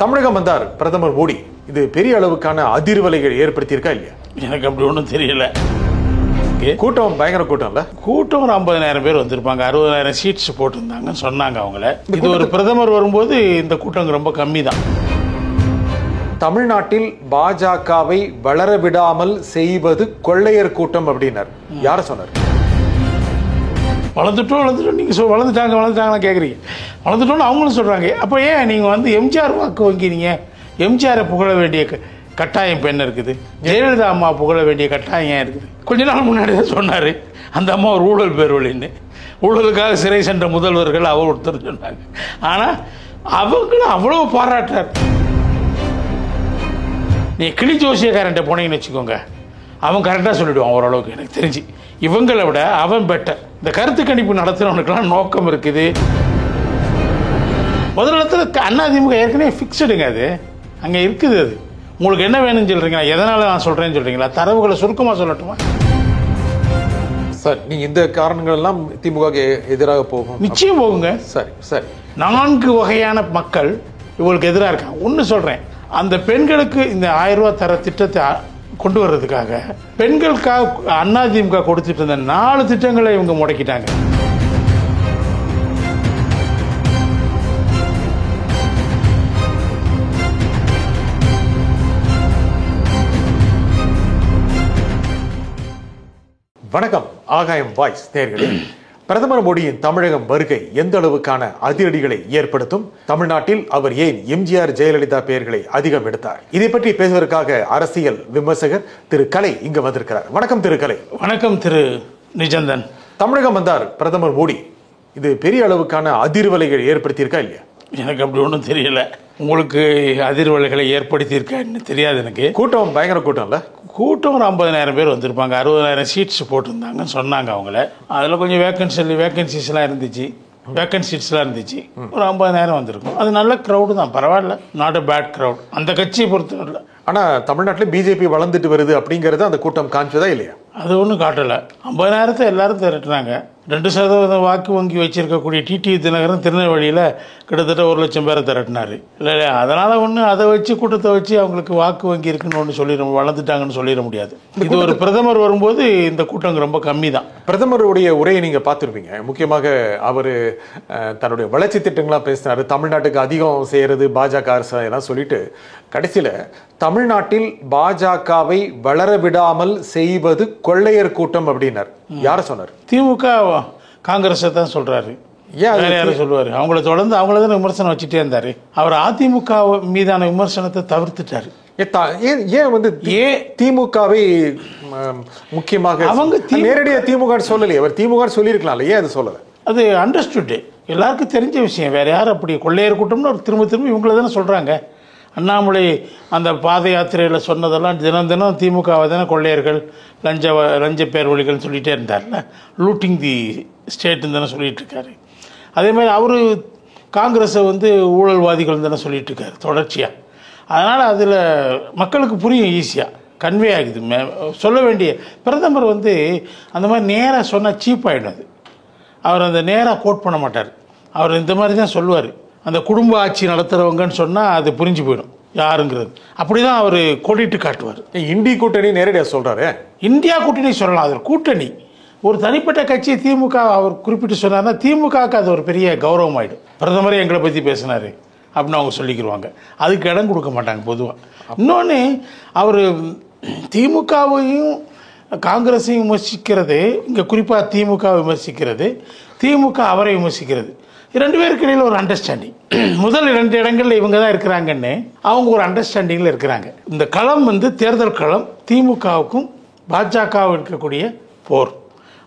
தமிழகம் வந்தார் பிரதமர் மோடி. இது பெரிய அளவுக்கான அதிர்வலைகள் ஏற்படுத்தியிருக்கா இல்லையா? எனக்கு அப்படி ஒன்றும் தெரியல. கூட்டம் பயங்கர கூட்டம் இல்ல? கூட்டம் ஒரு 50,000 பேர் வந்திருப்பாங்க. 60,000 சீட்ஸ் போட்டிருந்தாங்கன்னு சொன்னாங்க அவங்கள. இது ஒரு பிரதமர் வரும்போது இந்த கூட்டம் ரொம்ப கம்மி தான். தமிழ்நாட்டில் பாஜகவை வளர விடாமல் செய்வது கொள்ளையர் கூட்டம் அப்படின்னார். யார சொன்னார்? வளர்ந்துட்டோம் நீங்க வளர்ந்துட்டாங்கன்னா கேட்குறீங்க. வளர்ந்துட்டோன்னு அவங்களும் சொல்றாங்க. அப்போ ஏன் நீங்க வந்து எம்ஜிஆர் வாக்கு வாங்கினீங்க? எம்ஜிஆரை புகழ வேண்டிய கட்டாயம் இப்போ என்ன இருக்குது? ஜெயலலிதா அம்மா புகழ வேண்டிய கட்டாயம் ஏன் இருக்குது? கொஞ்ச நாள் முன்னாடி தான் சொன்னார் அந்த அம்மா ஒரு ஊழல் பேர்வழின்னு. ஊழலுக்காக சிறை சென்ற முதல்வர்கள் அவர் ஒருத்தர் சொன்னாங்க. ஆனால் அவங்களும் அவ்வளோ பாராட்டார். நீ கிளி ஜோசியக்காரன்ட்ட போனீங்கன்னு வச்சுக்கோங்க, அவன் கரெக்டாக சொல்லிவிடுவான் ஓரளவுக்கு. எனக்கு தெரிஞ்சு இவங்களை விட அவன் பெட்டர். இந்த கருத்து கணிப்பு நடத்துகிறவனுக்கெல்லாம் நோக்கம் இருக்குது. முதலிடத்தில் அதிமுக ஏற்கனவே ஃபிக்ஸடுங்க. அது அங்கே இருக்குது. அது உங்களுக்கு என்ன வேணும்னு சொல்கிறீங்களா? எதனால் நான் சொல்கிறேன்னு சொல்கிறீங்களா? தரவுகளை சுருக்கமாக சொல்லட்டுமா சார்? நீங்கள் இந்த காரணங்கள் எல்லாம் திமுக எதிராக போகும். நிச்சயம் போகுங்க. சரி 4 வகையான மக்கள் இவங்களுக்கு எதிராக இருக்காங்க. ஒன்று சொல்கிறேன், அந்த பெண்களுக்கு இந்த 1000 ரூபா தர திட்டத்தை கொண்டு வர்றதுக்காக பெண்களுக்காக அதிமுக கொடுத்துட்டு இருந்த 4 திட்டங்களை இவங்க முடக்கிட்டாங்க. வணக்கம், ஆகாயம் வாய்ஸ் நேயர்களே. பிரதமர் மோடியின் தமிழகம் வருகை எந்த அளவுக்கான அதிரடிகளை ஏற்படுத்தும்? தமிழ்நாட்டில் அவர் ஏன் எம்ஜிஆர் ஜெயலலிதா பெயர்களை அதிகம் எடுத்தார்? இதை பற்றி பேசுவதற்காக அரசியல் விமர்சகர் திரு கலை இங்கு வந்திருக்கிறார். வணக்கம் திரு கலை. வணக்கம் திரு நிஜந்தன். தமிழகம் வந்தார் பிரதமர் மோடி. இது பெரிய அளவுக்கான அதிர்வலைகள் ஏற்படுத்தியிருக்கா இல்லையா? எனக்கு அப்படி ஒன்றும் தெரியல. உங்களுக்கு அதிர்வலைகளை ஏற்படுத்தியிருக்கான்னு தெரியாது. எனக்கு கூட்டம் பயங்கர கூட்டம் இல்ல? கூட்டம் ஒரு 50,000 பேர் வந்திருப்பாங்க. 60,000 சீட்ஸ் போட்டிருந்தாங்கன்னு சொன்னாங்க அவங்கள. அதில் கொஞ்சம் வேக்கன்சிஸ்லாம் இருந்துச்சு, வேக்கன்ட் சீட்ஸ்லாம் இருந்துச்சு. ஒரு 50,000 வந்திருக்கும். அது நல்ல க்ரௌடு தான், பரவாயில்ல. நாட் அ பேட் க்ரௌட் அந்த கட்சியை பொறுத்தவரை. ஆனால் தமிழ்நாட்டில் பிஜேபி வளர்ந்துட்டு வருது அப்படிங்கிறது அந்த கூட்டம் காமிச்சதா இல்லையா? அது ஒன்றும் காட்டலை. 50,000 எல்லாரும் திரட்டுறாங்க. 2% வாக்கு வங்கி வச்சிருக்கக்கூடிய டிடிவி தினகரன் திருநெல்வேலியில் கிட்டத்தட்ட 1,00,000 பேரை திரட்டினார். இல்லை அதனால் ஒன்று அதை வச்சு கூட்டத்தை வச்சு அவங்களுக்கு வாக்கு வங்கி இருக்குன்னு ஒன்று வளர்ந்துட்டாங்கன்னு சொல்லிட முடியாது. இது ஒரு பிரதமர் வரும்போது இந்த கூட்டம் ரொம்ப கம்மி தான். பிரதமருடைய உரையை நீங்கள் பார்த்துருப்பீங்க. முக்கியமாக அவர் தன்னுடைய வளர்ச்சி திட்டங்களாக பேசினார். தமிழ்நாட்டுக்கு அதிகம் செய்கிறது பாஜக அரசு எல்லாம் சொல்லிட்டு கடைசியில் தமிழ்நாட்டில் பாஜகவை வளர விடாமல் செய்வது கொள்ளையர் கூட்டம் அப்படின்னார். யார சொன்னார்? திமுக காங்கிரஸை தான் சொல்றாரு. வேற யாரும் சொல்லுவாரு? அவங்கள தொடர்ந்து அவங்கள தான் விமர்சனம் வச்சுட்டே இருந்தாரு. அவர் அதிமுக மீதான விமர்சனத்தை தவிர்த்துட்டாரு. ஏன் திமுகவை முக்கியமாக அவங்க நேரடியாக திமுக சொல்லலையே? அவர் திமுக சொல்லியிருக்கலாம்ல, ஏன் அது சொல்லலை? அது அண்டர்ஸ்டுட், எல்லாருக்கும் தெரிஞ்ச விஷயம். வேற யாரும் அப்படி கொள்ளையர் கூட்டம்னு ஒரு திரும்ப இவங்கள தானே சொல்றாங்க. அண்ணாமலை அந்த பாத யாத்திரையில் சொன்னதெல்லாம் தினம் திமுகவை தானே கொள்ளையர்கள், லஞ்ச பேர்வழிகள்னு சொல்லிகிட்டே இருந்தார்ல. லூட்டிங் தி ஸ்டேட்டுன்னு தானே சொல்லிகிட்டு இருக்காரு. அதே மாதிரி அவர் காங்கிரஸை ஊழல்வாதிகள் தானே சொல்லிகிட்டு இருக்காரு தொடர்ச்சியாக. அதனால் அதில் மக்களுக்கு புரியும், ஈஸியாக கன்வே ஆகுது. சொல்ல வேண்டிய பிரதமர் அந்த மாதிரி நேராக சொன்னால் சீப் ஆகிடும். அது அவர் அந்த நேராக கோட் பண்ண மாட்டார். அவர் இந்த மாதிரி தான் சொல்லுவார். அந்த குடும்ப ஆட்சி நடத்துகிறவங்கன்னு சொன்னால் அது புரிஞ்சு போயிடும் யாருங்கிறது. அப்படி தான் அவர் கோடிட்டு காட்டுவார். இந்திய கூட்டணி நேரடியாக சொல்கிறாரு. இந்தியா கூட்டணி சொல்லலாம், அது கூட்டணி. ஒரு தனிப்பட்ட கட்சி திமுக அவர் குறிப்பிட்டு சொன்னார்னா திமுகவுக்கு அது ஒரு பெரிய கௌரவம் ஆகிடும். பிரதமரே எங்களை பற்றி பேசினார் அப்படின்னு அவங்க சொல்லிக்கிடுவாங்க. அதுக்கு இடம் கொடுக்க மாட்டாங்க பொதுவாக. இன்னொன்று, அவர் திமுகவையும் காங்கிரஸையும் விமர்சிக்கிறது, இங்கே குறிப்பாக திமுக விமர்சிக்கிறது, திமுக அவரை விமர்சிக்கிறது. 2 பேருக்கு இடையில் ஒரு அண்டர்ஸ்டாண்டிங். முதல் 2 இடங்களில் இவங்க தான் இருக்கிறாங்கன்னு அவங்க ஒரு அண்டர்ஸ்டாண்டிங்கில் இருக்கிறாங்க. இந்த களம் தேர்தல் களம் திமுகவுக்கும் பாஜகவும் இருக்கக்கூடிய போர்.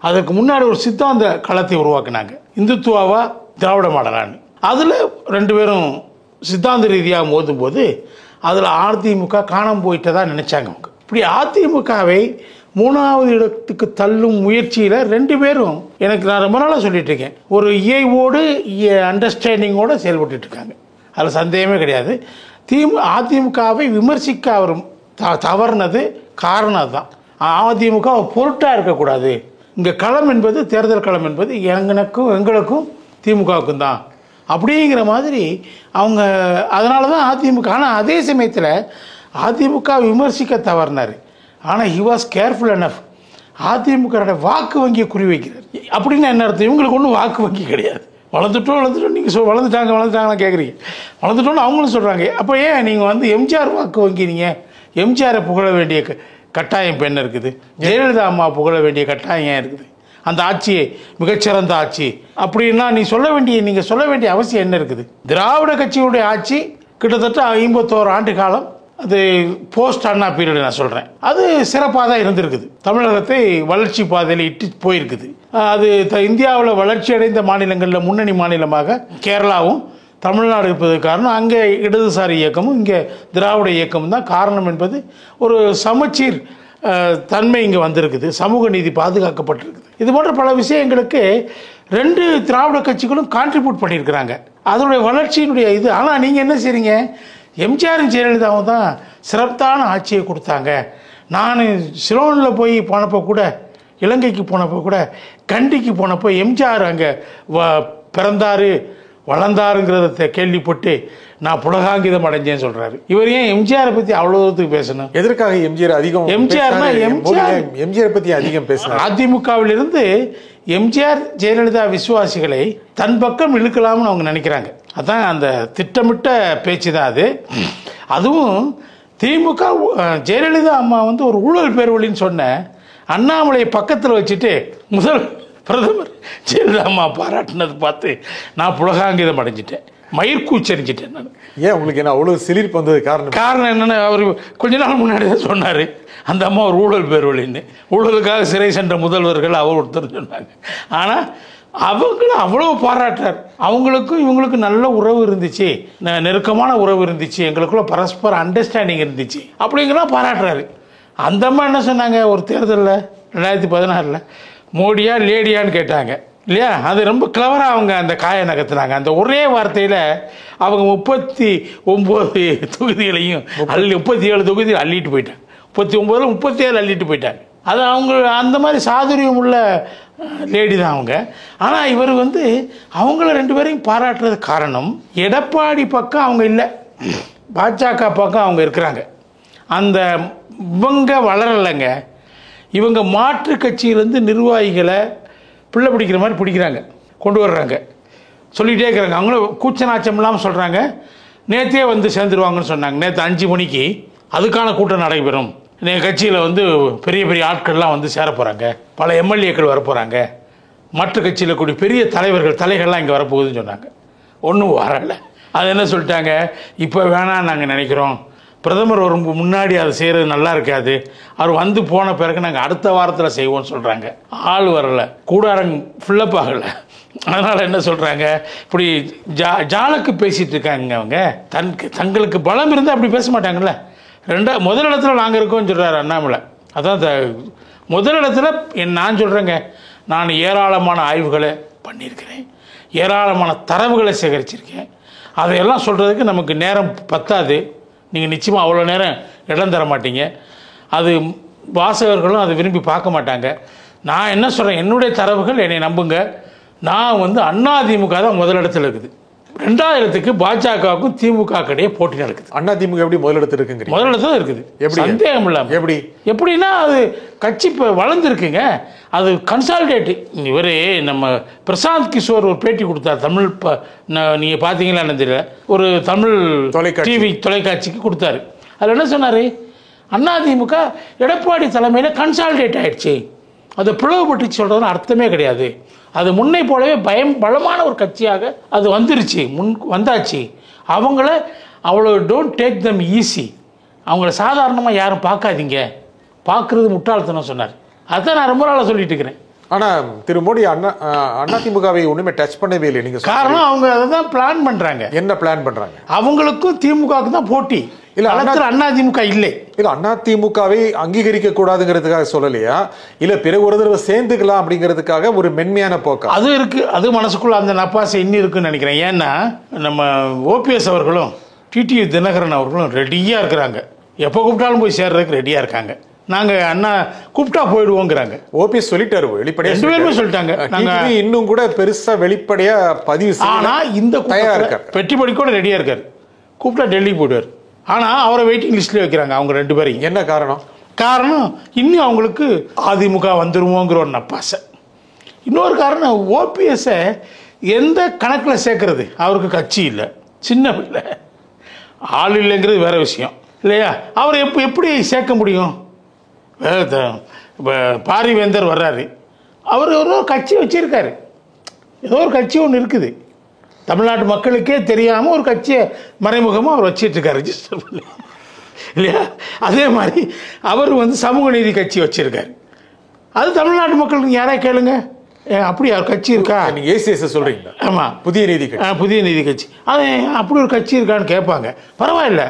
அதற்கு முன்னாடி ஒரு சித்தாந்த களத்தை உருவாக்குனாங்க, இந்துத்துவாவா திராவிட மாடலான்னு. அதில் 2 பேரும் சித்தாந்த ரீதியாக மோதும் போது அதில் அதிமுக காணாமல் போயிட்டதா நினைச்சாங்க அவங்க. இப்படி அதிமுகவை 3வது இடத்துக்கு தள்ளும் முயற்சியில் 2 பேரும், எனக்கு நான் ரொம்ப நாளாக சொல்லிட்டு இருக்கேன், ஒரு இயைவோடு அண்டர்ஸ்டாண்டிங்கோடு செயல்பட்டு இருக்காங்க. அதில் சந்தேகமே கிடையாது. அதிமுகவை விமர்சிக்க அவர் தவறுனது காரணம் அதுதான். அதிமுக பொருட்டாக இருக்கக்கூடாது. இங்கே களம் என்பது, தேர்தல் களம் என்பது எங்களுக்கும் திமுகவுக்கும் தான் அப்படிங்கிற மாதிரி அவங்க அதனால தான் அதிமுக. ஆனால் அதே சமயத்தில் அதிமுக விமர்சிக்க தவறினார். ஆனால் he was careful enough. AIADMK வாக்கு வங்கியை குறி வைக்கிறார். அப்படின்னு என்ன அர்த்தம்? இவங்களுக்கு ஒன்றும் வாக்கு வங்கி கிடையாது. வளர்ந்துட்டோம் நீங்கள் வளர்ந்துட்டாங்கன்னு கேட்குறீங்க. வளர்ந்துட்டோன்னு அவங்களும் சொல்கிறாங்க. அப்போ ஏன் நீங்கள் வந்து எம்ஜிஆர் வாக்கு வங்கி, நீங்கள் எம்ஜிஆரை புகழ வேண்டிய கட்டாயம் இப்போ என்ன இருக்குது? ஜெயலலிதா அம்மா புகழ வேண்டிய கட்டாயம் ஏன் இருக்குது? அந்த ஆட்சியை மிகச்சிறந்த ஆட்சி அப்படின்னா நீங்கள் சொல்ல வேண்டிய அவசியம் என்ன இருக்குது? திராவிட கட்சியுடைய ஆட்சி கிட்டத்தட்ட 51 ஆண்டு காலம், அது போஸ்ட் அண்ணா பீரியட் நான் சொல்கிறேன், அது சிறப்பாக தான் இருந்திருக்குது. தமிழகத்தை வளர்ச்சி பாதையில் இட்டு போயிருக்குது. அது இந்தியாவில் வளர்ச்சி அடைந்த மாநிலங்களில் முன்னணி மாநிலமாக கேரளாவும் தமிழ்நாடு இருப்பதற்கு காரணம் அங்கே இடதுசாரி இயக்கமும் இங்கே திராவிட இயக்கமும் தான் காரணம் என்பது ஒரு சமச்சீர் தன்மை இங்கே வந்திருக்குது. சமூக நீதி பாதுகாக்கப்பட்டிருக்குது. இது போன்ற பல விஷயங்களுக்கு 2 திராவிட கட்சிகளும் கான்ட்ரிபியூட் பண்ணியிருக்கிறாங்க அதனுடைய வளர்ச்சியினுடைய இது. ஆனால் நீங்கள் என்ன செய்றீங்க? எம்ஜிஆரும் ஜெயலலிதாவும் தான் சிறப்பான ஆட்சியை கொடுத்தாங்க. நான் சிலோனில் போய் போனப்போ கூட, இலங்கைக்கு போனப்போ கூட, கண்டிக்கு போனப்போ எம்ஜிஆர் அங்கே பிறந்தார் வளர்ந்தாருங்கிறத கேள்விப்பட்டு நான் புலகாங்கிதம் அடைஞ்சேன்னு சொல்றாரு. இவர் ஏன் எம்ஜிஆரை பத்தி அவ்வளவுக்கு பேசணும்? எதற்காக எம்ஜிஆர் பத்தி அதிகம் பேசணும்? அதிமுகவில் இருந்து எம்ஜிஆர் ஜெயலலிதா விசுவாசிகளை தன் பக்கம் இழுக்கலாம்னு அவங்க நினைக்கிறாங்க. அதான் அந்த திட்டமிட்ட பேச்சு தான் அது. அதுவும் திமுக ஜெயலலிதா அம்மா வந்து ஒரு ஊழல் பேர்வழின்னு சொன்ன அண்ணாமலையை பக்கத்தில் வச்சுட்டு முதல் பிரதமர் ஜெயலலிதா அம்மா பாராட்டினது பார்த்து நான் புலகாங்கிதம் அடைஞ்சிட்டேன், மயிர்கூச்சரிஞ்சிட்டேன். நான் ஏன் உங்களுக்கு என்ன அவ்வளோ சிலிர்ப்பு வந்தது? காரணம் என்னென்னா, அவர் கொஞ்ச நாள் முன்னாடி தான் சொன்னார் அந்த அம்மா ஒரு ஊழல் பேர்வழின்னு. ஊழலுக்காக சிறை சென்ற முதல்வர்கள் அவர் ஒருத்தர் சொன்னாங்க. ஆனால் அவங்களும் அவ்வளோ பாராட்டுறார். அவங்களுக்கும் இவங்களுக்கும் நல்ல உறவு இருந்துச்சு, நெருக்கமான உறவு இருந்துச்சு, எங்களுக்குள்ள பரஸ்பர அண்டர்ஸ்டாண்டிங் இருந்துச்சு அப்படிங்கலாம் பாராட்டுறாரு. அந்த அம்மா என்ன சொன்னாங்க ஒரு தேர்தலில் 2016 மோடியா லேடியான்னு கேட்டாங்க இல்லையா? அது ரொம்ப கிளவராக அவங்க அந்த காய நகர்த்தினாங்க. அந்த ஒரே வார்த்தையில் அவங்க 39 தொகுதிகளையும் 37 தொகுதியில் அள்ளிட்டு போயிட்டாங்க. 39 37 அள்ளிட்டு போயிட்டாங்க. அது அவங்க அந்த மாதிரி சாதுரியம் உள்ள லேடி தான் அவங்க. ஆனால் இவர் வந்து அவங்கள 2 பேரையும் பாராட்டுறது காரணம், எடப்பாடி பக்கம் அவங்க இல்லை, பாஜக பக்கம் அவங்க இருக்கிறாங்க. அந்த இவங்க வளரலைங்க. இவங்க மாற்று கட்சியிலேருந்து நிர்வாகிகளை பிள்ளை பிடிக்கிற மாதிரி பிடிக்கிறாங்க, கொண்டு வர்றாங்க, சொல்லிகிட்டே இருக்கிறாங்க. அவங்களும் கூச்சநாச்சம் இல்லாமல் சொல்கிறாங்க. நேற்றே வந்து சேர்ந்துருவாங்கன்னு சொன்னாங்க. நேற்று 5 மணிக்கு அதுக்கான கூட்டம் நடைபெறும். கட்சியில் வந்து பெரிய பெரிய ஆட்கள்லாம் வந்து சேர போகிறாங்க, பல எம்எல்ஏக்கள் வரப்போகிறாங்க, மற்ற கட்சியில் கூடிய பெரிய தலைகள்லாம் இங்கே வரப்போகுதுன்னு சொன்னாங்க. ஒன்றும் வரலை. அது என்ன சொல்லிட்டாங்க, இப்போ வேணாம் நாங்கள் நினைக்கிறோம், பிரதமர் ஒரு முன்னாடி அதை செய்கிறது நல்லா இருக்காது, அவர் வந்து போன பிறகு நாங்கள் அடுத்த வாரத்தில் செய்வோம்னு சொல்கிறாங்க. ஆள் வரலை, கூடாரம் ஃபில்லப் ஆகலை. அதனால் என்ன சொல்கிறாங்க, இப்படி ஜாலக்கு பேசிகிட்டு இருக்காங்க. அவங்க தங்களுக்கு பலம் இருந்தால் அப்படி பேச மாட்டாங்கல்ல. முதல் இடத்துல நாங்கள் இருக்கோம்னு சொல்கிறார் அண்ணாமலை. அதான் முதல் இடத்துல நான் சொல்கிறேங்க, நான் ஏராளமான ஆய்வுகளை பண்ணியிருக்கிறேன், ஏராளமான தரவுகளை சேகரிச்சிருக்கேன். அதையெல்லாம் சொல்கிறதுக்கு நமக்கு நேரம் பத்தாது. நீங்கள் நிச்சயமாக அவ்வளோ நேரம் இடம் தர மாட்டீங்க. அது வாசகர்களும் அதை விரும்பி பார்க்க மாட்டாங்க. நான் என்ன சொல்கிறேன், என்னுடைய தரவுகள், என்னை நம்புங்க. நான் வந்து அதிமுக தான் முதலிடத்தில் இருக்குது. 2வது பாஜகவுக்கும் திமுக இடையே போட்டி நடக்குது. அதிமுக எப்படி முதலிடத்தில் இருக்குங்க? முதலிடத்துல இருக்குது, எப்படி சந்தேகம் இல்லாமல். எப்படின்னா அது கட்சி இப்போ வளர்ந்துருக்குங்க, அது கன்சாலிடேட். இவர் நம்ம பிரசாந்த் கிஷோர் ஒரு பேட்டி கொடுத்தார் தமிழ், நீங்கள் பார்த்தீங்களா தெரியல, ஒரு தமிழ் டிவி தொலைக்காட்சிக்கு கொடுத்தாரு. அதில் என்ன சொன்னார், அதிமுக எடப்பாடி தலைமையில் கன்சாலிடேட் ஆயிடுச்சு, அது பிளவுபட்டு சொல்கிறதுன்னு அர்த்தமே கிடையாது. அது முன்னை போலவே பலமான ஒரு கட்சியாக அது வந்துருச்சு, வந்தாச்சு. அவங்கள அவ்வளோ டோன்ட் டேக் தம் ஈஸி, அவங்கள சாதாரணமாக யாரும் பார்க்காதீங்க, பார்க்குறது முட்டாள்தனம் சொன்னார். அதான் நான் ரொம்ப நாளாக சொல்லிட்டு இருக்கிறேன். ஆனால் திரு மோடி அதிமுகவை ஒன்றுமே டச் பண்ணவே இல்லை. நீங்கள் காரணம் அவங்க அதை தான் பிளான் பண்ணுறாங்க. என்ன பிளான் பண்ணுறாங்க? அவங்களுக்கும் திமுகவுக்கு தான் போட்டி. இல்லை அதிமுக இல்லை, இல்லை அதிமுகவை அங்கீகரிக்க கூடாதுங்கிறதுக்காக சொல்லலையா, இல்லை பிறகு ஒரு தடவை சேர்ந்துக்கலாம் அப்படிங்கிறதுக்காக ஒரு மென்மையான போக்கா? அது இருக்கு, அது மனசுக்குள்ள அந்த நப்பாசை இன்னும் இருக்குன்னு நினைக்கிறேன். ஏன்னா நம்ம ஓபிஎஸ் அவர்களும் டிடிவி தினகரன் அவர்களும் ரெடியாக இருக்கிறாங்க, எப்போ கூப்பிட்டாலும் போய் சேர்றதுக்கு ரெடியாக இருக்காங்க. நாங்கள் அண்ணா கூப்பிட்டா போயிடுவோங்கிறாங்க. ஓபிஎஸ் சொல்லிட்டாரு வெளிப்படையா, 2 பேருமே சொல்லிட்டாங்க. நாங்கள் இன்னும் கூட பெருசா வெளிப்படையா பதிவு ஆனால் இந்த பெட்டி படிக்கூட ரெடியாக இருக்காரு, கூப்பிட்டா டெல்லிக்கு போயிடுவார். ஆனால் அவரை வெயிட்டிங் லிஸ்ட்லேயே வைக்கிறாங்க அவங்க 2 பேரையும். என்ன காரணம்? காரணம் இன்னும் அவங்களுக்கு அதிமுக வந்துருமோங்கிற ஒரு நப்பாசை. இன்னொரு காரணம், ஓபிஎஸ்ஸை எந்த கணக்கில் சேர்க்கறது? அவருக்கு கட்சி இல்லை, சின்ன பிள்ளை, ஆள் இல்லைங்கிறது வேற விஷயம் இல்லையா? அவர் எப்படி சேர்க்க முடியும்? பாரிவேந்தர் வர்றாரு, அவர் ஒரு கட்சி வச்சிருக்காரு, ஏதோ ஒரு கட்சி ஒன்று இருக்குது, தமிழ்நாட்டு மக்களுக்கே தெரியாமல் ஒரு கட்சியை மறைமுகமாக அவர் வச்சிட்டு இருக்காரு, ரெஜிஸ்டர் பண்ணி இல்லையா? அதே மாதிரி அவர் சமூக நீதி கட்சி வச்சிருக்காரு. அது தமிழ்நாட்டு மக்களுக்கு யாரா கேளுங்க, அப்படி ஒரு கட்சி இருக்கா? நீங்க ஏசிஎஸ் சொல்றீங்களா? ஆமாம், புதிய நீதி கட்சி. புதிய நீதி கட்சி, அது அப்படி ஒரு கட்சி இருக்கான்னு கேட்பாங்க. பரவாயில்ல,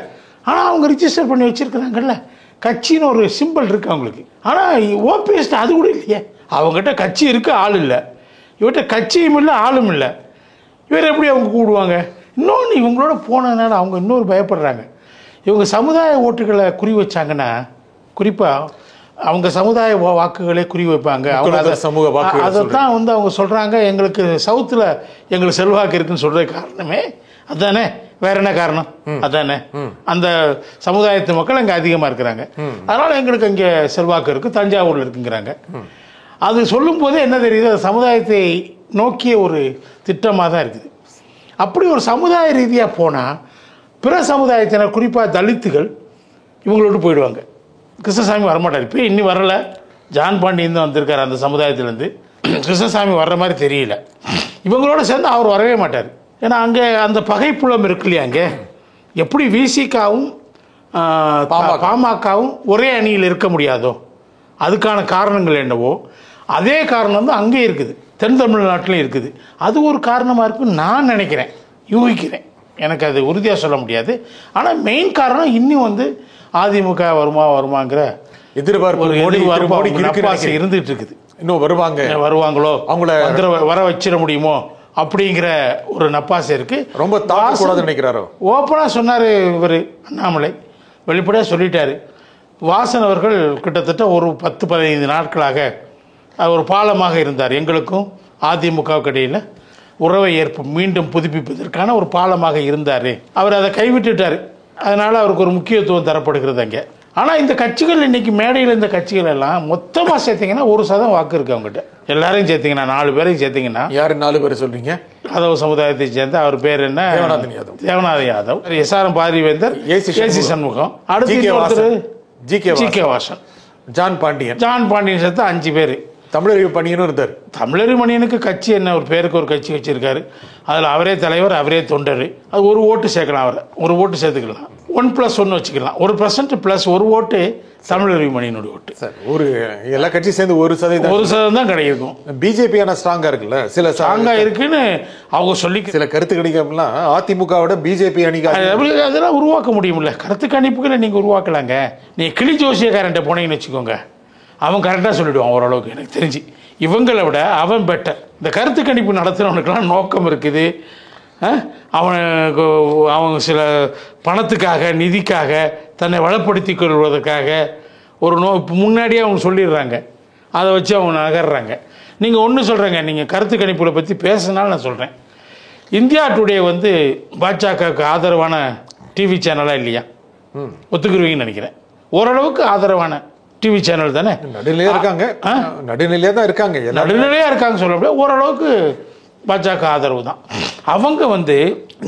ஆனால் அவங்க ரிஜிஸ்டர் பண்ணி வச்சிருக்கிறாங்கல்ல, கட்சின்னு ஒரு சிம்பிள் இருக்கு அவங்களுக்கு. ஆனால் ஓபிஎஸ் அது கூட இல்லையே. அவங்ககிட்ட கட்சி இருக்கு, ஆள் இல்லை. இவர்கிட்ட கட்சியும் இல்லை, ஆளும் இல்லை. இவர் எப்படி அவங்க கூடுவாங்க? இன்னொன்று, இவங்களோட போனதுனால அவங்க இன்னொரு பயப்படுறாங்க. இவங்க சமுதாய ஓட்டுகளை குறி வச்சாங்கன்னா, குறிப்பாக அவங்க சமுதாய வாக்குகளே குறி வைப்பாங்க. அவங்க சமூக வாக்கு அதைத்தான் அவங்க சொல்கிறாங்க, எங்களுக்கு சவுத்தில் எங்களுக்கு செல்வாக்கு இருக்குன்னு சொல்கிற காரணமே அதுதானே. வேற என்ன காரணம்? அதானே, அந்த சமுதாயத்து மக்கள் அங்கே அதிகமாக இருக்கிறாங்க, அதனால் எங்களுக்கு அங்கே செல்வாக்கு இருக்குது, தஞ்சாவூரில் இருக்குங்கிறாங்க. அது சொல்லும் போதே என்ன தெரியுது, அது சமுதாயத்தை நோக்கிய ஒரு திட்டமாக தான் இருக்குது. அப்படி ஒரு சமுதாய ரீதியாக போனால் பிற சமுதாயத்தினர், குறிப்பாக தலித்துகள் இவங்களோடு போயிடுவாங்க. கிருஷ்ணசாமி வரமாட்டார். இப்போ இன்னும் வரலை, ஜான் பாண்டியன் தான் வந்திருக்கார் அந்த சமுதாயத்திலேருந்து. கிருஷ்ணசாமி வர்ற மாதிரி தெரியல. இவங்களோட சேர்ந்து அவர் வரவே மாட்டார். ஏன்னா அங்கே அந்த பகைப்புலம் இருக்கு இல்லையா, அங்கே எப்படி விசிகாவும் பாமகவும் ஒரே அணியில் இருக்க முடியாதோ, அதுக்கான காரணங்கள் என்னவோ அதே காரணம் தான் அங்கே இருக்குது, தென் தமிழ்நாட்டிலையும் இருக்குது. அது ஒரு காரணமாக இருக்குன்னு நான் நினைக்கிறேன், யூகிக்கிறேன். எனக்கு அது உறுதியாக சொல்ல முடியாது. ஆனால் மெயின் காரணம் இன்னும் அதிமுக வருமாங்கிற எதிர்பார்ப்பு இருந்துகிட்டு இருக்குது. இன்னும் வருவாங்களோ, அவங்கள வர வச்சிட முடியுமோ அப்படிங்கிற ஒரு நப்பாசை இருக்கு. ரொம்ப தாக்கக்கூடாது நினைக்கிறாரோ. ஓப்பனாக சொன்னார் இவர் அண்ணாமலை, வெளிப்படையாக சொல்லிட்டாரு. வாசன் அவர்கள் கிட்டத்தட்ட ஒரு 10-15 நாட்களாக ஒரு பாலமாக இருந்தார், எங்களுக்கும் அதிமுகவுக்கு இடையில் உறவை மீண்டும் புதுப்பிப்பதற்கான ஒரு பாலமாக இருந்தார். அவர் அதை கைவிட்டுட்டார். அதனால் அவருக்கு ஒரு முக்கியத்துவம் தரப்படுகிறது அங்கே. ஆனால் இந்த கட்சிகள் இன்னைக்கு மேடையில், இந்த கட்சிகள் எல்லாம் மொத்தமாக சேர்த்திங்கன்னா 1% வாக்கு இருக்குது அவங்ககிட்ட. எல்லாரையும் சேர்த்திங்கன்னா 4 பேரையும் சேர்த்திங்கன்னா. யார் 4 பேர் சொல்றீங்க? யாதவ் சமுதாயத்தை சேர்ந்த அவர் பேர் என்ன? தேவநாதன் யாதவ், எஸ்ஆர்எம் பாரிவேந்தர், ஏசி சண்முகம், அடுத்து ஜி.கே. வாசன், ஜான் பாண்டியன் சேர்த்து 5 பேர். தமிழறிவு மணியனும் இருந்தார். தமிழறிவு மணியனுக்கு கட்சி என்ன, ஒரு பேருக்கு ஒரு கட்சி வச்சிருக்காரு. அதில் அவரே தலைவர், அவரே தொண்டர். அது ஒரு ஓட்டு சேர்க்கலாம், அவரை ஒரு ஓட்டு சேர்த்துக்கலாம், 1+1 வச்சுக்கலாம். 1% + 1 ஓட்டு தமிழறிவு மணியனுடைய ஓட்டு. சார், ஒரு எல்லா கட்சியும் சேர்ந்து 1% தான் கிடைக்கும். பிஜேபி ஆனால் ஸ்ட்ராங்கா இருக்குல்ல, சில ஸ்ட்ராங்கா இருக்குன்னு அவங்க சொல்லி சில கருத்து கணிப்புலாம் அதிமுகவோட பிஜேபி அணிக்கு அதெல்லாம் உருவாக்க முடியுமில்ல. கருத்து கணிப்புகளை நீங்கள் உருவாக்கலாங்க. நீங்கள் கிளி ஜோசியக்காரன்ட்ட போனீங்கன்னு வச்சுக்கோங்க, அவன் கரெக்டாக சொல்லிவிடுவான் ஓரளவுக்கு. எனக்கு தெரிஞ்சு இவங்களை விட அவன் பெட்டர். இந்த கருத்து கணிப்பு நடத்துகிறவனுக்கெல்லாம் நோக்கம் இருக்குது. அவங்க சில பணத்துக்காக, நிதிக்காக, தன்னை வளப்படுத்தி கொள்வதற்காக ஒரு முன்னாடியே அவங்க சொல்லிடுறாங்க. அதை வச்சு அவங்க நகர்றாங்க. நீங்கள் ஒன்று சொல்கிறேங்க, நீங்கள் கருத்து கணிப்புகளை பற்றி பேசுனாலும் நான் சொல்கிறேன், இந்தியா டுடே பாஜகவுக்கு ஆதரவான டிவி சேனலாக இல்லையா? ஒத்துக்குருவீங்கன்னு நினைக்கிறேன். ஓரளவுக்கு ஆதரவான டிவி சேனல் தானே. நடுநிலையாக இருக்காங்க, நடுநிலையாக தான் இருக்காங்க, நடுநிலையாக இருக்காங்க சொல்ல முடியாது. ஓரளவுக்கு பாஜக ஆதரவு தான். அவங்க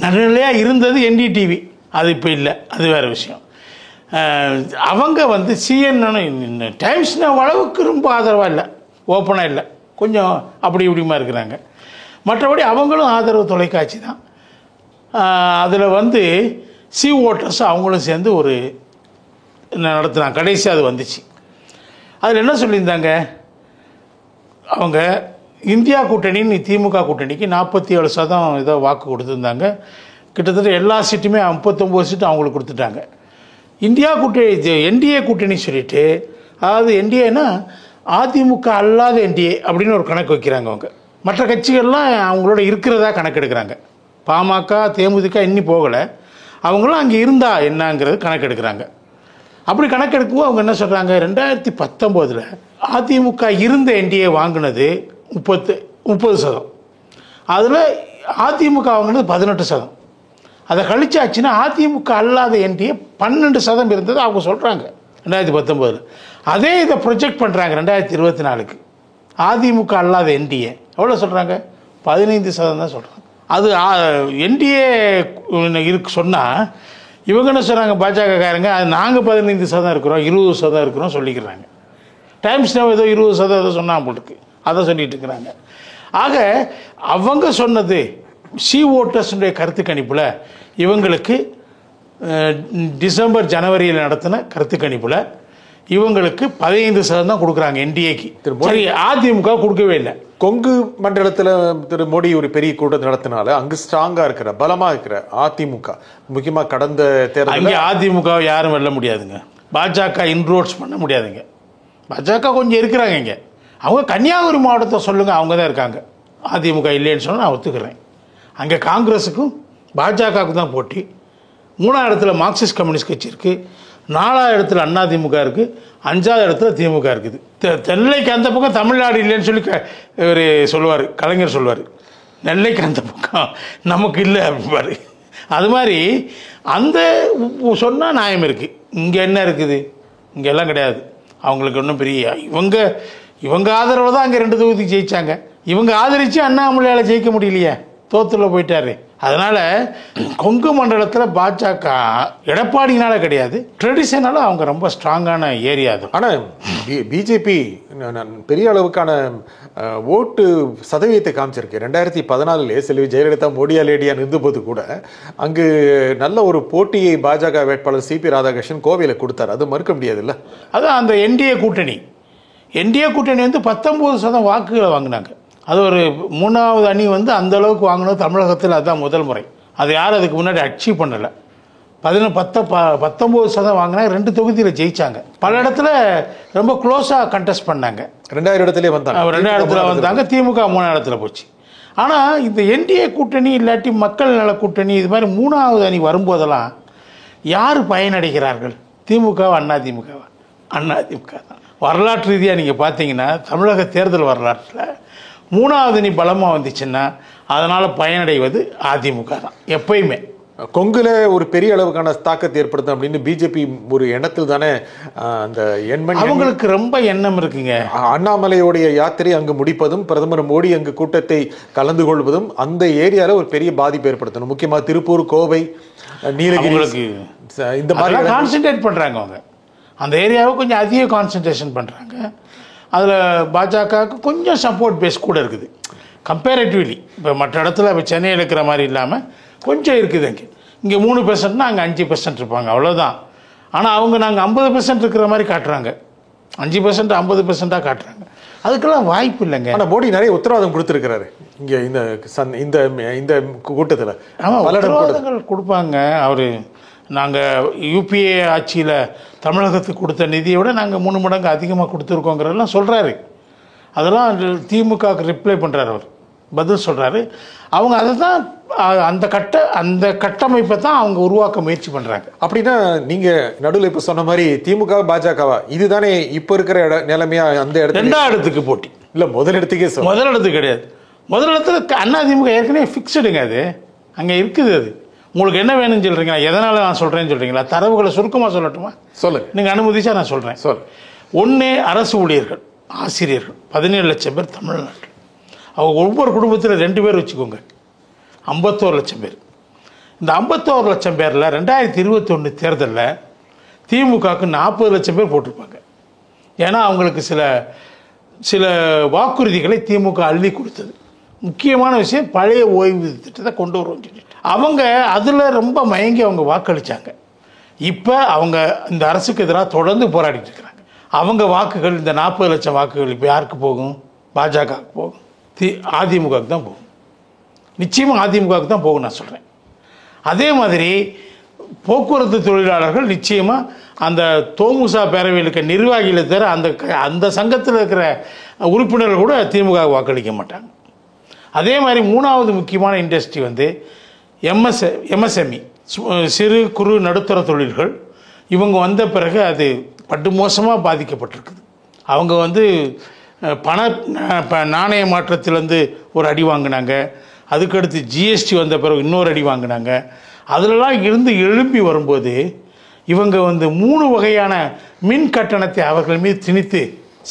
நடுநிலையாக இருந்தது NDTV, அது இப்போ இல்லை, அது வேறு விஷயம். அவங்க CNN டைம்ஸ் அளவுக்கு ரொம்ப ஆதரவாக இல்லை, ஓப்பனாக இல்லை, கொஞ்சம் அப்படி இப்படிமா இருக்கிறாங்க. மற்றபடி அவங்களும் ஆதரவு தொலைக்காட்சி தான். அதில் சி ஓட்டர்ஸ் அவங்களும் சேர்ந்து ஒரு நடத்துனாங்க. கடைசி அது வந்துச்சு. அதில் என்ன சொல்லியிருந்தாங்க, அவங்க இந்தியா கூட்டணின்னு திமுக கூட்டணிக்கு 47% ஏதோ வாக்கு கொடுத்துருந்தாங்க. கிட்டத்தட்ட எல்லா சீட்டுமே 39 சீட்டு அவங்களுக்கு கொடுத்துட்டாங்க. இந்தியா கூட்டணி, NDA கூட்டணி சொல்லிட்டு, அதாவது NDAனா அதிமுக அல்லாத NDA அப்படின்னு ஒரு கணக்கு வைக்கிறாங்க அவங்க. மற்ற கட்சிகள்லாம் அவங்களோட இருக்கிறதா கணக்கு எடுக்கிறாங்க. பாமக, தேமுதிக இன்னி போகலை, அவங்களும் அங்கே இருந்தால் என்னங்கிறது கணக்கு எடுக்கிறாங்க. அப்படி கணக்கெடுக்கும்போது அவங்க என்ன சொல்கிறாங்க, 2019 அதிமுக இருந்த என்டிஏ வாங்கினது 30%. அதில் அதிமுக வாங்கினது 18%. அதை கழிச்சாச்சுன்னா அதிமுக அல்லாத என்டிஏ 12% இருந்தது அவங்க சொல்கிறாங்க 2019. அதே இதை ப்ரொஜெக்ட் பண்ணுறாங்க 2024க்கு. அதிமுக அல்லாத என்டிஏ எவ்வளோ சொல்கிறாங்க, 15% தான் சொல்கிறாங்க. அது என்டிஏ இருக்கு சொன்னால் இவங்க என்ன சொல்கிறாங்க, பாஜகக்காரங்க அது நாங்கள் 15% இருக்கிறோம், 20% இருக்கிறோம் சொல்லிக்கிறாங்க. டைம்ஸ் நவ் ஏதோ 20% சொன்னால் போட்டுருக்கு, அதை சொல்லிட்டு இருக்கிறாங்க. ஆக அவங்க சொன்னது சி ஓட்டர்ஸுடைய கருத்து கணிப்பில் இவங்களுக்கு டிசம்பர் ஜனவரியில் நடத்தின கருத்து கணிப்பில் இவங்களுக்கு 15% தான் கொடுக்குறாங்க என்டிஏக்கு. சரி, அதிமுக கொடுக்கவே இல்லை. கொங்கு மண்டலத்தில் திரு மோடி ஒரு பெரிய கூட்டம் நடத்தினால அங்கு ஸ்ட்ராங்காக இருக்கிற பலமாக இருக்கிற அதிமுக, முக்கியமாக கடந்த தேர்தல் அங்கே அதிமுக யாரும் வெல்ல முடியாதுங்க. பாஜக இன்ரோட்ஸ் பண்ண முடியாதுங்க. பாஜக கொஞ்சம் இருக்கிறாங்க இங்கே. அவங்க கன்னியாகுமரி மாவட்டத்தை சொல்லுங்கள், அவங்க தான் இருக்காங்க. அதிமுக இல்லைன்னு சொன்னால் நான் ஒத்துக்கிறேன். அங்கே காங்கிரஸுக்கும் பாஜகவுக்கும் தான் போட்டி. 3ஆவது இடத்துல மார்க்சிஸ்ட் கம்யூனிஸ்ட் கட்சி இருக்குது, 4ஆவது இடத்துல அதிமுக இருக்குது, 5ஆவது இடத்துல திமுக இருக்குது. நெல்லைக்கு அந்த பக்கம் தமிழ்நாடு இல்லைன்னு சொல்லி இவர் சொல்லுவார், கலைஞர் சொல்லுவார், நெல்லைக்கு அந்த பக்கம் நமக்கு இல்லை அப்படிப்பாரு. அது மாதிரி அந்த சொன்னால் நியாயம் இருக்குது. இங்கே என்ன இருக்குது, இங்கே எல்லாம் கிடையாது. அவங்களுக்கு ஒன்றும் பெரிய இவங்க ஆதரவு தான் அங்கே 2 தொகுதி ஜெயித்தாங்க. இவங்க ஆதரித்து அண்ணாமலையால் ஜெயிக்க முடியலையே, தோத்துல போயிட்டாரு. அதனால் கொங்கு மண்டலத்தில் பாஜக எடப்பாடினால கிடையாது, ட்ரெடிஷனலாக அவங்க ரொம்ப ஸ்ட்ராங்கான ஏரியா அது. ஆனால் பிஜேபி பெரிய அளவுக்கான ஓட்டு சதவீதத்தை காமிச்சிருக்கு. 2014 செல்வி ஜெயலலிதா மோடியா லேடியா இருந்தபோது கூட அங்கு நல்ல ஒரு போட்டியை பாஜக வேட்பாளர் சிபி ராதாகிருஷ்ணன் கோவையில் கொடுத்தார். அது மறுக்க முடியாது இல்லை? அதான் அந்த என்டிஏ கூட்டணி வந்து 19% வாக்குகளை வாங்கினாங்க. அது ஒரு 3வது அணி வந்து அந்த அளவுக்கு வாங்கினது தமிழகத்தில் அதுதான் முதல் முறை. அது யாரும் அதுக்கு முன்னாடி அச்சீவ் பண்ணலை. 19% வாங்கினா 2 தொகுதியில் ஜெயிச்சாங்க. பல இடத்துல ரொம்ப க்ளோஸாக கண்டெஸ்ட் பண்ணாங்க. 2வது இடத்துல வந்தாங்க. 2வது இடத்துல வந்தாங்க. திமுக 3வது இடத்துல போச்சு. ஆனால் இந்த என்டிஏ கூட்டணி இல்லாட்டி மக்கள் நல கூட்டணி இது மாதிரி 3வது அணி வரும்போதெல்லாம் யார் பயனடைகிறார்கள்? திமுக அதிமுக அதிமுக தான். வரலாற்று ரீதியாக நீங்கள் பார்த்தீங்கன்னா தமிழக தேர்தல் வரலாற்றில் 3வது அணி பலமாக வந்துச்சுன்னா அதனால் பயனடைவது அதிமுக தான் எப்பயுமே. கொங்குல ஒரு பெரிய அளவுக்கான தாக்கத்தை ஏற்படுத்தும் அப்படின்னு பிஜேபி ஒரு எண்ணத்தில் தானே அந்த எண்மணி அவங்களுக்கு ரொம்ப எண்ணம் இருக்குங்க. அண்ணாமலையோடைய யாத்திரை அங்கு முடிப்பதும் பிரதமர் மோடி அங்கு கூட்டத்தை கலந்து கொள்வதும் அந்த ஏரியாவில் ஒரு பெரிய பாதிப்பு ஏற்படுத்தணும். முக்கியமாக திருப்பூர், கோவை, நீலகிரி இந்த மாதிரி கான்சென்ட்ரேட் பண்ணுறாங்க. அவங்க அந்த ஏரியாவை கொஞ்சம் அதிக கான்சன்ட்ரேஷன் பண்ணுறாங்க. அதில் பாஜகவுக்கு கொஞ்சம் சப்போர்ட் பேஸ் கூட இருக்குது கம்பேரிட்டிவ்லி. இப்போ மற்ற இடத்துல இப்போ சென்னையில் இருக்கிற மாதிரி இல்லாமல் கொஞ்சம் இருக்குது. இங்கே 3%னா அங்கே 5% இருப்பாங்க, அவ்வளோதான். ஆனால் அவங்க நாங்கள் 50% இருக்கிற மாதிரி காட்டுறாங்க, 5% 50%ஆக காட்டுறாங்க. அதுக்கெல்லாம் வாய்ப்பு இல்லைங்க. ஆனால் மோடி நிறைய உத்தரவாதம் கொடுத்துருக்கிறாரு இங்கே இந்த இந்த கூட்டத்தில். ஆமாம், உத்தரவாதங்கள் கொடுப்பாங்க. அவர் நாங்கள் யூபிஏ ஆட்சியில் தமிழகத்துக்கு கொடுத்த நிதியை விட நாங்கள் 3 மடங்கு அதிகமாக கொடுத்துருக்கோங்கிறதெல்லாம் சொல்கிறாரு. அதெல்லாம் திமுகவுக்கு ரிப்ளை பண்ணுறாரு, அவர் பதில் சொல்கிறாரு. அவங்க அதை தான் அந்த கட்டமைப்பை தான் அவங்க உருவாக்க முயற்சி பண்ணுறாங்க. அப்படின்னா நீங்கள் நடுவில் இப்போ சொன்ன மாதிரி திமுக பாஜகவா இதுதானே இப்போ இருக்கிற நிலைமையாக அந்த இடத்துல 2வது இடத்துக்கு போட்டி இல்லை, முதலிடத்துக்கே முதலிடத்துக்கு கிடையாது. முதலிடத்துல அதிமுக ஏற்கனவே ஃபிக்ஸ்டுங்க. அது அங்கே இருக்குது. அது உங்களுக்கு என்ன வேணும்னு சொல்கிறீங்களா? எதனால் நான் சொல்கிறேன்னு சொல்கிறீங்களா? தரவுகளை சுருக்கமாக சொல்லட்டுமா? சொல்லுங்கள். நீங்கள் அனுமதிச்சா நான் சொல்கிறேன். ஒன்று, அரசு ஊழியர்கள், ஆசிரியர்கள் 17 லட்சம் பேர் தமிழ்நாட்டில். அவங்க ஒவ்வொரு குடும்பத்தில் 2 பேர் வச்சுக்கோங்க, 51 லட்சம் பேர். இந்த 51 லட்சம் பேரில் 2021 தேர்தலில் திமுகவுக்கு 40 லட்சம் பேர் போட்டிருப்பாங்க. ஏன்னா அவங்களுக்கு சில வாக்குறுதிகளை திமுக அள்ளி கொடுத்தது. முக்கியமான விஷயம் பழைய ஓய்வு திட்டத்தை கொண்டு வருவோம் சொல்லிட்டு அவங்க அதில் ரொம்ப மயங்கி அவங்க வாக்களித்தாங்க. இப்போ அவங்க இந்த அரசுக்கு எதிராக தொடர்ந்து போராடிட்டு இருக்கிறாங்க. அவங்க வாக்குகள், இந்த 40 லட்சம் வாக்குகள் இப்போ யாருக்கு போகும்? பாஜகவுக்கு போகும், அதிமுகவுக்கு தான் போகும். நிச்சயமாக அதிமுகவுக்கு தான் போகும் நான் சொல்கிறேன். அதே மாதிரி போக்குவரத்து தொழிலாளர்கள் நிச்சயமாக அந்த தோமுசா பேரவையில் இருக்க நிர்வாகிகளை தவிர அந்த சங்கத்தில் இருக்கிற உறுப்பினர்கள் கூட திமுக வாக்களிக்க மாட்டாங்க. அதே மாதிரி 3வது முக்கியமான இண்டஸ்ட்ரி வந்து எம்எஸ்எம்இ, சிறு குறு நடுத்தர தொழில்கள். இவங்க வந்த பிறகு அது படு மோசமாக பாதிக்கப்பட்டிருக்குது. அவங்க வந்து நாணய மாற்றத்திலேருந்து ஒரு அடி வாங்கினாங்க. அதுக்கடுத்து ஜிஎஸ்டி வந்த பிறகு இன்னொரு அடி வாங்கினாங்க. அதிலலாம் இருந்து எழுப்பி வரும்போது இவங்க வந்து 3 வகையான மின் கட்டணத்தை அவர்கள் மீது திணித்து,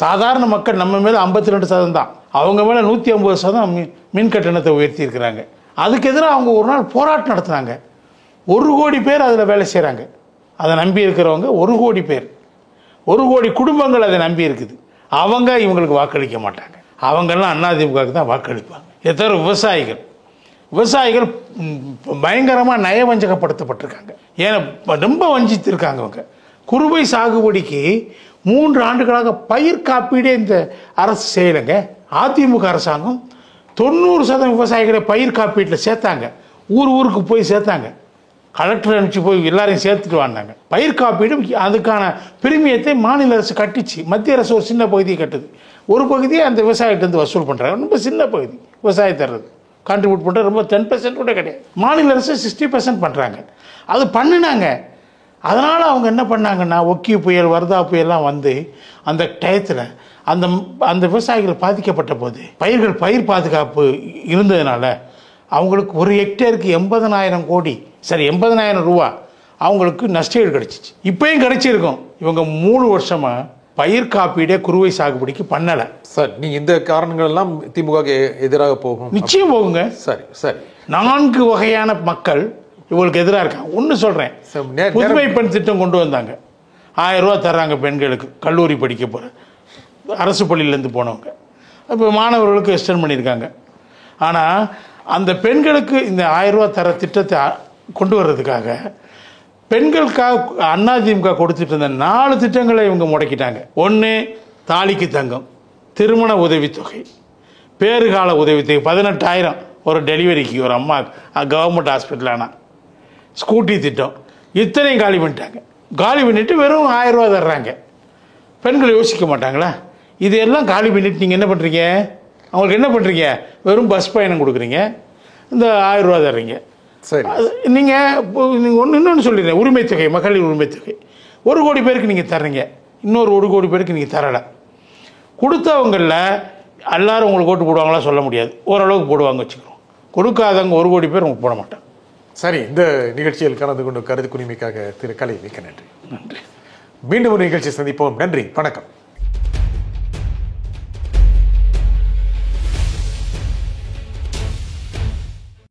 சாதாரண மக்கள் நம்ம மேலே 52% தான், அவங்க மேலே 150% மின் கட்டணத்தை உயர்த்தியிருக்கிறாங்க. அதுக்கு எதிராக அவங்க ஒரு நாள் போராட்டம் நடத்துனாங்க. 1 கோடி பேர் அதில் வேலை செய்கிறாங்க. அதை நம்பி இருக்கிறவங்க 1 கோடி பேர், 1 கோடி குடும்பங்கள் அதை நம்பி இருக்குது. அவங்க இவங்களுக்கு வாக்களிக்க மாட்டாங்க. அவங்கெல்லாம் அதிமுகவுக்கு தான் வாக்களிப்பாங்க. எத்தனை விவசாயிகள் பயங்கரமாக நயவஞ்சகப்படுத்தப்பட்டிருக்காங்க. ஏன்னா ரொம்ப வஞ்சித்திருக்காங்க. அவங்க குறுவை சாகுபடிக்கு 3 ஆண்டுகளாக பயிர் காப்பீடே இந்த அரசு செய்யலைங்க. அதிமுக அரசாங்கம் 90% விவசாயிகளை பயிர் காப்பீட்டில் சேர்த்தாங்க. ஊருக்கு போய் சேர்த்தாங்க. கலெக்டர் அனுப்பிச்சு போய் எல்லாரையும் சேர்த்துட்டு வந்தாங்க. பயிர் காப்பீடு அதுக்கான பிரிமியத்தை மாநில அரசு கட்டிச்சு. மத்திய அரசு ஒரு சின்ன பகுதியை கட்டுது. ஒரு பகுதியை அந்த விவசாயிகிட்டேருந்து வசூல் பண்ணுறாங்க. ரொம்ப சின்ன பகுதி விவசாயம் தர்றது, கான்ட்ரிபியூட் பண்ணுறது ரொம்ப 10% கூட கிடையாது. மாநில அரசு 60% பண்ணுறாங்க. அது பண்ணினாங்க. அதனால் அவங்க என்ன பண்ணாங்கன்னா, ஒக்கி புயல், வர்தா புயல்லாம் வந்து அந்த டயத்தில் அந்த விவசாயிகள் பாதிக்கப்பட்ட போது பயிர் பாதுகாப்பு இருந்ததுனால அவங்களுக்கு ஒரு ஹெக்டேருக்கு 80,000 ரூபா அவங்களுக்கு நஷ்டஈடு கிடைச்சிச்சு. இப்பயும் கிடைச்சிருக்கும். இவங்க 3 வருஷமாக பயிர் காப்பீடே குறுவை சாகுபடிக்கு பண்ணலை. சார், நீங்க இந்த காரணங்கள் எல்லாம் திமுக எதிராக போகும். நிச்சயம் போகுங்க. சரி 4 வகையான மக்கள் இவங்களுக்கு எதிராக இருக்காங்க. ஒன்று சொல்கிறேன், புதுமை பெண் திட்டம் கொண்டு வந்தாங்க. 1000 ரூபா தர்றாங்க பெண்களுக்கு, கல்லூரி படிக்க போகிற அரசு பள்ளியிலேருந்து போனவங்க. இப்போ மாணவர்களுக்கு எக்ஸ்டெண்ட் பண்ணியிருக்காங்க. ஆனால் அந்த பெண்களுக்கு இந்த 1000 ரூபா தர திட்டத்தை கொண்டு வர்றதுக்காக பெண்களுக்காக அதிமுக கொடுத்துட்டு இருந்த 4 திட்டங்களை இவங்க முடக்கிட்டாங்க. 1, தாலிக்கு தங்கம், திருமண உதவித்தொகை, பேறுகால உதவித்தொகை 18,000 ஒரு டெலிவரிக்கு ஒரு அம்மா கவர்மெண்ட் ஹாஸ்பிட்டல். ஆனால் ஸ்கூட்டி திட்டம், இத்தனையும் காலி பண்ணிட்டாங்க. காலி பண்ணிவிட்டு வெறும் 1000 ரூபா தர்றாங்க. பெண்கள் யோசிக்க மாட்டாங்களா? இதையெல்லாம் காலி பண்ணிவிட்டு நீங்கள் என்ன பண்ணுறீங்க? அவங்களுக்கு என்ன பண்ணுறீங்க? வெறும் பஸ் பயணம் கொடுக்குறீங்க, இந்த 1000 ரூபா தர்றீங்க. சரி, நீங்கள் இன்னொன்று சொல்லிடுறேன், உரிமைத்தொகை, மகளிர் உரிமைத்தொகை 1 கோடி பேருக்கு நீங்கள் தர்றீங்க, இன்னொரு 1 கோடி பேருக்கு நீங்கள் தரலை. கொடுத்தவங்களில் எல்லாரும் உங்களுக்கு ஓட்டு போடுவாங்களா சொல்ல முடியாது, ஓரளவுக்கு போடுவாங்க வச்சுக்கிறோம். கொடுக்காதவங்க 1 கோடி பேர் உங்களுக்கு போட மாட்டாங்க. சரி, இந்த நிகழ்ச்சியில் கலந்து கொண்டு கருத்து குடிமைக்காக திரு கலை மிக்க நன்றி. மீண்டும் ஒரு நிகழ்ச்சி சந்திப்போம். நன்றி, வணக்கம்.